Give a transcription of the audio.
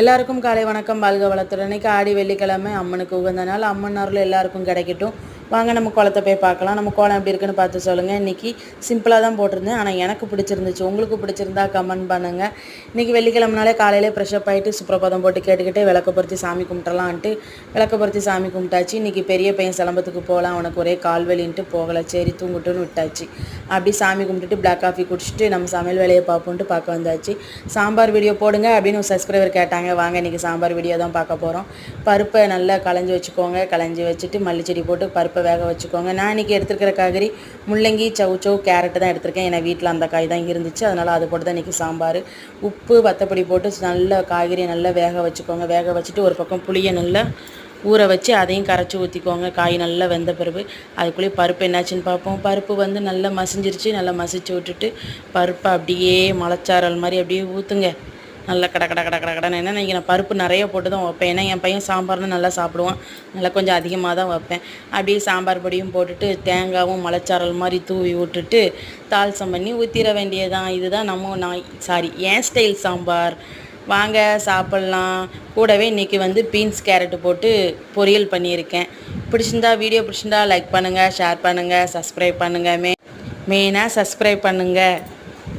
எல்லாருக்கும் காலை வணக்கம். வாழ்க வளத்துடன். இன்னைக்கு ஆடி வெள்ளிக்கிழமை, அம்மனுக்கு உகந்த நாள். அம்மன் அருள் எல்லாருக்கும் கிடைக்கட்டும். வாங்க நம்ம கோலத்தை போய் பார்க்கலாம். நம்ம கோலம் எப்படி இருக்குன்னு பார்த்து சொல்லுங்கள். இன்றைக்கி சிம்பிளாக தான் போட்டிருந்தேன், ஆனால் எனக்கு பிடிச்சிருந்துச்சு. உங்களுக்கு பிடிச்சிருந்தா கமெண்ட் பண்ணுங்கள். இன்றைக்கி வெள்ளிக்கிழமைனாலே காலையிலே ஃப்ரெஷ்அப் ஆகிட்டு சுப்ரபாதம் போட்டு கேட்டுக்கிட்டே விளக்க பொருத்தி சாமி கும்பிட்றலான்ட்டு விளக்க பொருத்தி சாமி கும்பிட்டாச்சு. இன்றைக்கி பெரிய பையன் சிலம்பத்துக்கு போகலாம், அவனுக்கு ஒரே கால்வலின்ட்டு போகலை. சரி தூங்கிட்டுன்னு விட்டாச்சு. அப்படி சாமி கும்பிட்டுட்டு பிளாக் காஃபி குடிச்சிட்டு நம்ம சமையல் வேலையை பார்ப்போன்ட்டு பார்க்க வந்தாச்சு. சாம்பார் வீடியோ போடுங்க அப்படின்னு ஒரு சப்ஸ்கிரைபர் கேட்டாங்க. வாங்க இன்றைக்கி சாம்பார் வீடியோ தான் பார்க்க போகிறோம். பருப்பை நல்லா களைஞ்சி வச்சுக்கோங்க. களைஞ்சி வச்சுட்டு மல்லிச்செடி போட்டு பருப்பை வேக வச்சுக்கோங்க. நான் இன்றைக்கி எடுத்துருக்கிற காய்கறி முள்ளங்கி, சவுச்சோ, கேரட்டு தான் எடுத்திருக்கேன். ஏன்னா வீட்டில் அந்த காய் தான் இருந்துச்சு, அதனால் அது போட்டு தான் இன்றைக்கி சாம்பார். உப்பு வத்தப்பொடி போட்டு நல்ல காய்கறியை நல்லா வேக வச்சுக்கோங்க. வேக வச்சுட்டு ஒரு பக்கம் புளியை நல்லா ஊற வச்சு அதையும் கரைச்சி ஊற்றிக்கோங்க. காய் நல்லா வெந்த பிறகு அதுக்குள்ளேயே பருப்பு என்னாச்சுன்னு பார்ப்போம். பருப்பு வந்து நல்லா மசிஞ்சிருச்சு. நல்லா மசிச்சு விட்டுட்டு பருப்பை அப்படியே மலைச்சாரல் மாதிரி அப்படியே ஊற்றுங்க. நல்லா கடன்னு என்ன நான் பருப்பு நிறைய போட்டு தான் வைப்பேன். ஏன்னா என் பையன் சாம்பார்னு நல்லா சாப்பிடுவான், நல்லா கொஞ்சம் அதிகமாக தான் வைப்பேன். அப்படியே சாம்பார் பொடியும் போட்டுட்டு தேங்காவும் மலைச்சாரல் மாதிரி தூவி விட்டுட்டு தால்சம் பண்ணி ஊற்றிட வேண்டியதான். இதுதான் என் ஸ்டைல் சாம்பார். வாங்க சாப்பிட்லாம். கூடவே இன்றைக்கி வந்து பீன்ஸ் கேரட்டு போட்டு பொரியல் பண்ணியிருக்கேன். வீடியோ பிடிச்சிருந்தா லைக் பண்ணுங்கள், ஷேர் பண்ணுங்கள், சப்ஸ்கிரைப் பண்ணுங்கள். மெயினாக சப்ஸ்கிரைப் பண்ணுங்கள்.